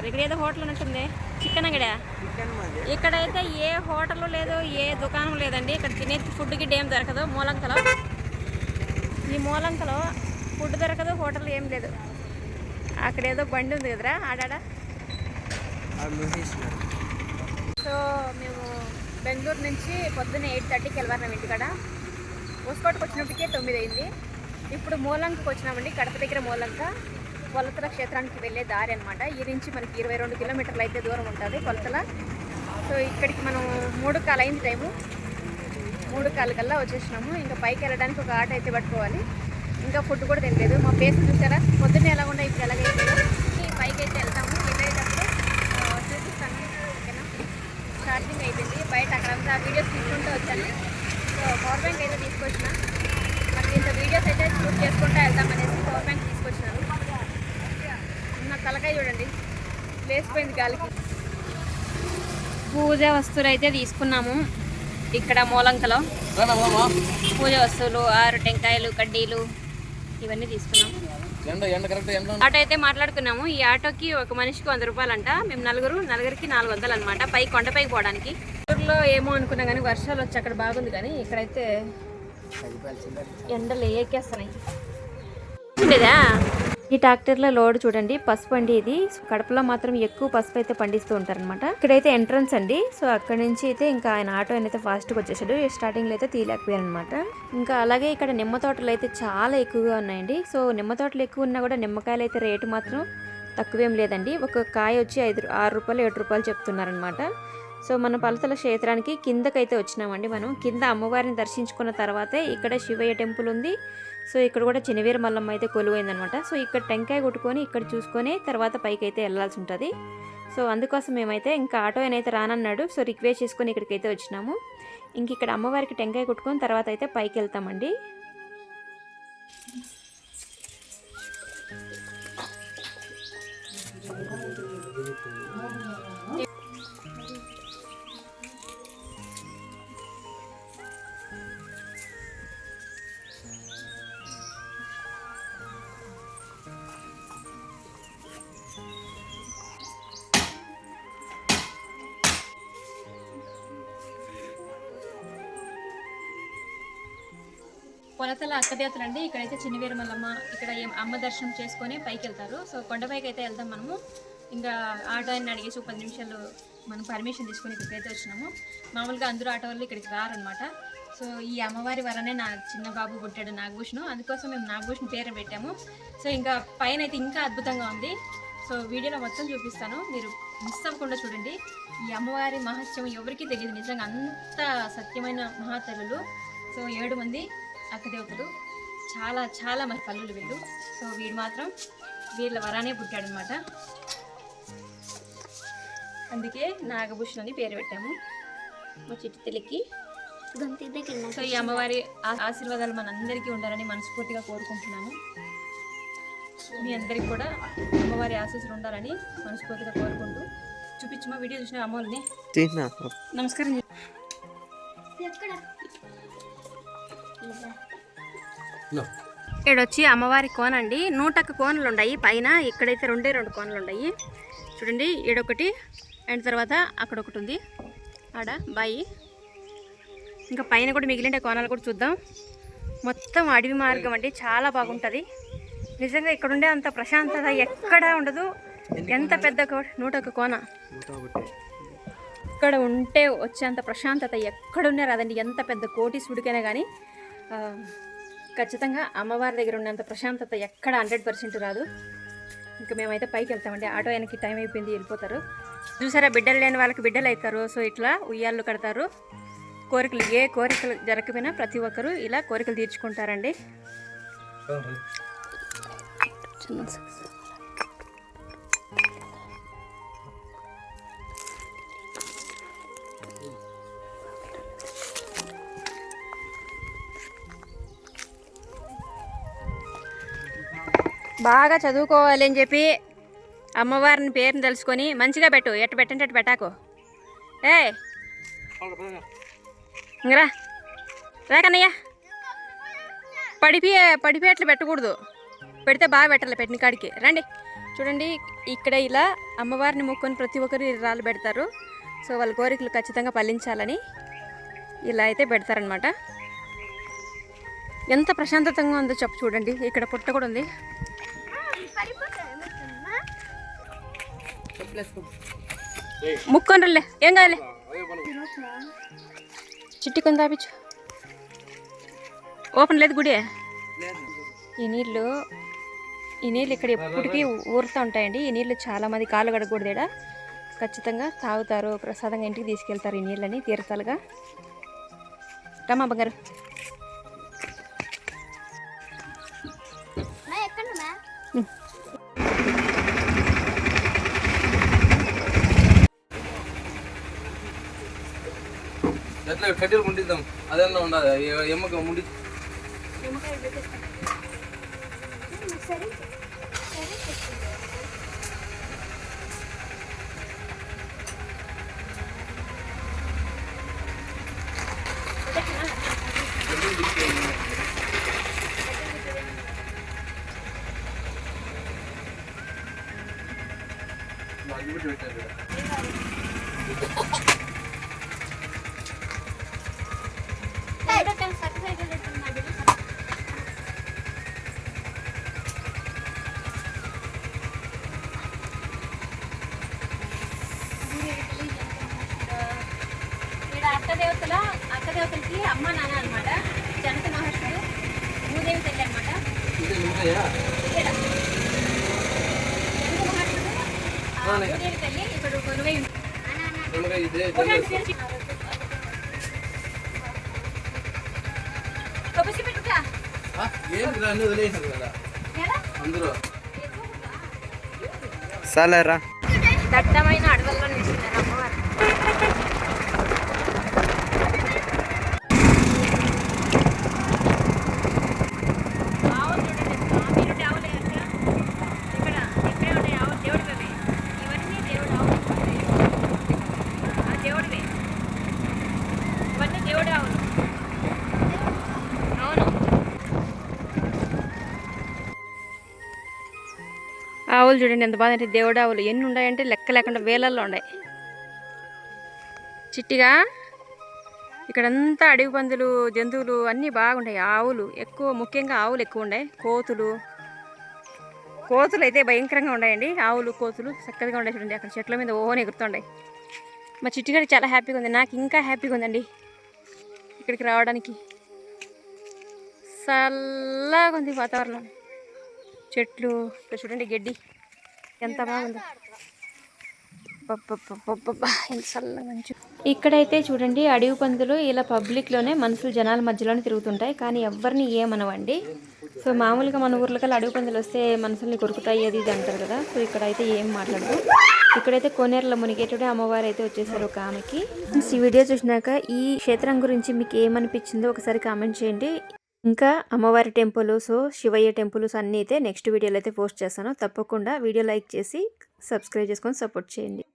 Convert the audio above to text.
చేస్తున్నారు. ఇక్కడ ఏదో హోటల్ ఉన్నట్టుంది, చికెన్ అంగడా. ఇక్కడైతే ఏ హోటల్ లేదు, ఏ దుకాణం లేదండి. ఇక్కడ తినే ఫుడ్కి ఏం దొరకదు. మూలంకలో ఈ మూలంకలో ఫుడ్ దొరకదు, హోటల్ ఏం లేదు. అక్కడ ఏదో బండి ఉంది కదరా ఆడాడ. సో మేము బెంగళూరు నుంచి పొద్దున్న 8:30కి వెళ్ళాము ఇంటికాడ. హోస్కోట్కి వచ్చినప్పటికే 9 అయింది. ఇప్పుడు మూలంకకి వచ్చినామండి. కడప దగ్గర మూలంక కొలతల క్షేత్రానికి వెళ్ళే దారి అనమాట. ఈ నుంచి మనకి 22 కిలోమీటర్లు అయితే దూరం ఉంటుంది కొలతల. సో ఇక్కడికి మనం 3:15 అయింది టైము. 3:15 కల్లా వచ్చేసినాము. ఇంకా పైకి వెళ్ళడానికి ఒక ఆటో అయితే పట్టుకోవాలి. ఇంకా ఫుడ్ కూడా తినలేదు. మా ఫేస్ చూసారా పొద్దున్నే ఎలా ఉన్నాయి, ఇప్పుడు ఎలాగైతే. పైకి అయితే వెళ్తాము. వెళ్ళేటప్పుడు చూపిస్తాను, ఓకేనా. ఛార్జింగ్ అయిపోయింది బయట. అక్కడంతా వీడియోస్ తీసుకుంటూ వచ్చాను. సో పవర్ బ్యాంక్ అయితే తీసుకొచ్చిన. మనకి ఇంత వీడియోస్ అయితే షూట్ చేసుకుంటూ వెళ్తామనేసి పవర్ బ్యాంక్ తీసుకొచ్చినాను. నా తలకాయ చూడండి లేచిపోయింది గాలికి. పూజ వస్తువులు అయితే తీసుకున్నాము. ఇక్కడ మూలంకలో పూజ వస్తువులు 6 టెంకాయలు, కడ్డీలు ఇవన్నీ తీసుకున్నాము. ఆటో అయితే మాట్లాడుకున్నాము. ఈ ఆటోకి ఒక మనిషికి 100 రూపాయలు అంట. మేము నలుగురికి 400 అనమాట. కొండపైకి పోవడానికి. ఊర్లో ఏమో అనుకున్నా కానీ వర్షాలు వచ్చి అక్కడ బాగుంది, కానీ ఇక్కడైతే ఎండలు ఏకేస్తున్నాయి. ఈ ట్రాక్టర్లో లోడ్ చూడండి, పసుపు అండి. ఇది కడపలో మాత్రం ఎక్కువ పసుపు అయితే పండిస్తూ ఉంటారనమాట. ఇక్కడైతే ఎంట్రన్స్ అండి. సో అక్కడ నుంచి అయితే ఇంకా ఆయన ఆటో అయితే ఫాస్ట్గా వచ్చేసాడు. స్టార్టింగ్ లో అయితే తీయలేకపోయాను అనమాట. ఇంకా అలాగే ఇక్కడ నిమ్మ తోటలు అయితే చాలా ఎక్కువగా ఉన్నాయండి. సో నిమ్మ తోటలు ఎక్కువ ఉన్నా కూడా నిమ్మకాయలు అయితే రేటు మాత్రం తక్కువేం లేదండి. ఒక కాయ వచ్చి 6 రూపాయలు 7 రూపాయలు చెప్తున్నారనమాట. సో మన పలతల క్షేత్రానికి కిందకైతే వచ్చినామండి. మనం కింద అమ్మవారిని దర్శించుకున్న తర్వాతే ఇక్కడ శివయ్య టెంపుల్ ఉంది. సో ఇక్కడ కూడా చినవీర మల్లమ్మ అయితే కొలువైందనమాట. సో ఇక్కడ టెంకాయ కొట్టుకొని ఇక్కడ చూసుకొని తర్వాత పైకి అయితే వెళ్ళాల్సి ఉంటుంది. సో అందుకోసం మేమైతే ఇంకా ఆటో అయితే రానన్నాడు. సో రిక్వెస్ట్ చేసుకొని ఇక్కడికైతే వచ్చినాము. ఇంక ఇక్కడ అమ్మవారికి టెంకాయ కొట్టుకొని తర్వాత అయితే పైకి వెళ్తామండి. కొలతల అక్కదేవతలు అండి. ఇక్కడైతే చిన్నవీర మల్లమ్మ. ఇక్కడ అమ్మ దర్శనం చేసుకొని పైకి వెళ్తారు. సో కొండపైకి అయితే వెళ్తాం మనము. ఇంకా ఆటో అని అడిగేసి 10 నిమిషాలు మనం పర్మిషన్ తీసుకొని ఇక్కడికైతే వచ్చినాము. మామూలుగా అందరూ ఆటో వాళ్ళు ఇక్కడికి రారనమాట. సో ఈ అమ్మవారి వరనే నా చిన్న బాబు పుట్టాడు, నాగభూషణ్. అందుకోసం మేము నాగభూషణ్ పేరు పెట్టాము. సో ఇంకా పైన అయితే ఇంకా అద్భుతంగా ఉంది. సో వీడియోలో మొత్తం చూపిస్తాను, మీరు మిస్ అవ్వకుండా చూడండి. ఈ అమ్మవారి మహత్యం ఎవరికీ తెలియదు, నిజంగా అంత సత్యమైన మహాతల్లులు. సో 7 మంది అక్కదేవతలు, చాలా చాలా మంచి పల్లులు వీళ్ళు. సో వీడు మాత్రం వీళ్ళ వరానే పుట్టాడనమాట. అందుకే నాగభూషణ్ అని పేరు పెట్టాము మా చిట్టి తల్లికి. సో ఈ అమ్మవారి ఆశీర్వాదాలు మనందరికీ ఉండాలని మనస్ఫూర్తిగా కోరుకుంటున్నాను. మీ అందరికి కూడా అమ్మవారి ఆశీస్సులు ఉండాలని మనస్ఫూర్తిగా కోరుకుంటూ చూపించమా వీడియో చూసిన అమ్మవారిని. నమస్కారం. ఇక్కడ వచ్చి అమ్మవారి కోన అండి. 101 కోనలు ఉన్నాయి పైన. ఇక్కడైతే 2 కోనలు ఉన్నాయి చూడండి. ఈడొకటి అండ్ తర్వాత అక్కడ ఒకటి ఉంది ఆడ బాయి. ఇంకా పైన కూడా మిగిలిన కోనాలు కూడా చూద్దాం. మొత్తం అడవి మార్గం అండి, చాలా బాగుంటుంది నిజంగా. ఇక్కడ ఉండే అంత ప్రశాంతత ఎక్కడా ఉండదు. ఎంత పెద్ద 101 కోన ఇక్కడ ఉంటే వచ్చేంత ప్రశాంతత ఎక్కడున్నా రాదండి. ఎంత పెద్ద కోటీశ్వరుడికైనా కానీ ఖచ్చితంగా అమ్మవారి దగ్గర ఉన్నంత ప్రశాంతత ఎక్కడ 100% రాదు. ఇంకా మేమైతే పైకి వెళ్తామండి. ఆటో ఆయనకి టైం అయిపోయింది, వెళ్ళిపోతారు. చూసారా, బిడ్డలు లేని వాళ్ళకి బిడ్డలు అవుతారు. సో ఇట్లా ఉయ్యాళ్ళు కడతారు. కోరికలు, ఏ కోరికలు జరగకపోయినా ప్రతి ఒక్కరూ ఇలా కోరికలు తీర్చుకుంటారండి. బాగా చదువుకోవాలి అని చెప్పి అమ్మవారిని పేరుని తెలుసుకొని మంచిగా పెట్టు. ఎట్టు పెట్టంటే అటు పెట్టాకు. ఇంకరా రాకన్నయ్య, పడిపోయి అట్లా పెట్టకూడదు. పెడితే బాగా పెట్టాలి పెట్టిన కాడికి. రండి చూడండి ఇక్కడ ఇలా అమ్మవారిని మొక్కుని ప్రతి ఒక్కరు రాళ్ళు పెడతారు. సో వాళ్ళ కోరికలు ఖచ్చితంగా ఫలించాలని ఇలా అయితే పెడతారనమాట. ఎంత ప్రశాంతతంగా ఉందో చెప్పు. చూడండి ఇక్కడ పుట్ట కూడా ఉంది. ముక్కొనరులే ఏం కాదులే. చిట్టి కొని తాపించు. ఓపెన్ లేదు గుడి. ఈ నీళ్ళు ఇక్కడ ఎప్పటికీ ఊరుతూ ఉంటాయండి. ఈ నీళ్ళు చాలామంది కాళ్ళు కడగకూడదు. ఇక్కడ ఖచ్చితంగా తాగుతారు, ప్రసాదంగా ఇంటికి తీసుకెళ్తారు ఈ నీళ్ళని తీర్థాలుగా. రమ్మా బంగారు. ఎట్లా కట్టెలు ముండిద్దాం, అదన్నా ఉండదు ఎమ్మక ముండి. అక్కదేవతలకి అమ్మ నాన్న అనమాట. జనక మహర్షుడు, భూదేవి తల్లి అనమాట. భూదేవి తల్లి ఇప్పుడు కొనువై దట్టమైన అడవుల్లో నిలిచినారు అమ్మవారు. ఆవులు చూడండి ఎంత బాగా అంటే దేవుడు ఆవులు ఎన్ని ఉన్నాయంటే లెక్క లేకుండా వేలల్లో ఉన్నాయి. చిట్టిగా ఇక్కడంతా అడవి పందులు, జంతువులు అన్నీ బాగుంటాయి. ఆవులు ఎక్కువ, ముఖ్యంగా ఆవులు ఎక్కువ ఉన్నాయి. కోతులు అయితే భయంకరంగా ఉన్నాయండి. ఆవులు, కోతులు చక్కగా ఉన్నాయి. చూడండి అక్కడ చెట్ల మీద ఓహోని ఎగురుతుంటాయి. మా చిట్టిగాడికి చాలా హ్యాపీగా ఉంది. నాకు ఇంకా హ్యాపీగా ఉందండి ఇక్కడికి రావడానికి. చల్లగా ఉంది వాతావరణం. చెట్లు ఇక్కడ చూడండి, గడ్డి ఎంత బాగుందో. ఎంత చల్లగా మంచి. ఇక్కడైతే చూడండి అడవి పందులు ఇలా పబ్లిక్లోనే మనుషులు జనాల మధ్యలోనే తిరుగుతుంటాయి, కానీ ఎవరిని ఏమనవండి. సో మామూలుగా మన ఊర్లకల్లా అడవి పందులు వస్తే మనుషుల్ని కొరుకుతాయి అది ఇది అంటారు కదా. సో ఇక్కడైతే ఏం మాట్లాడదు. ఇక్కడైతే కోనేరులో మునిగేటప్పుడు అమ్మవారు అయితే వచ్చేసారు ఒక ఆమెకి. ఈ వీడియో చూసినాక ఈ క్షేత్రం గురించి మీకు ఏమనిపించిందో ఒకసారి కామెంట్ చేయండి. ఇంకా అమ్మవారి టెంపుల్స్, శివయ్య టెంపుల్స్ అన్నీ అయితే నెక్స్ట్ వీడియోలో అయితే పోస్ట్ చేస్తాను. తప్పకుండా వీడియో లైక్ చేసి సబ్స్క్రైబ్ చేసుకొని సపోర్ట్ చేయండి.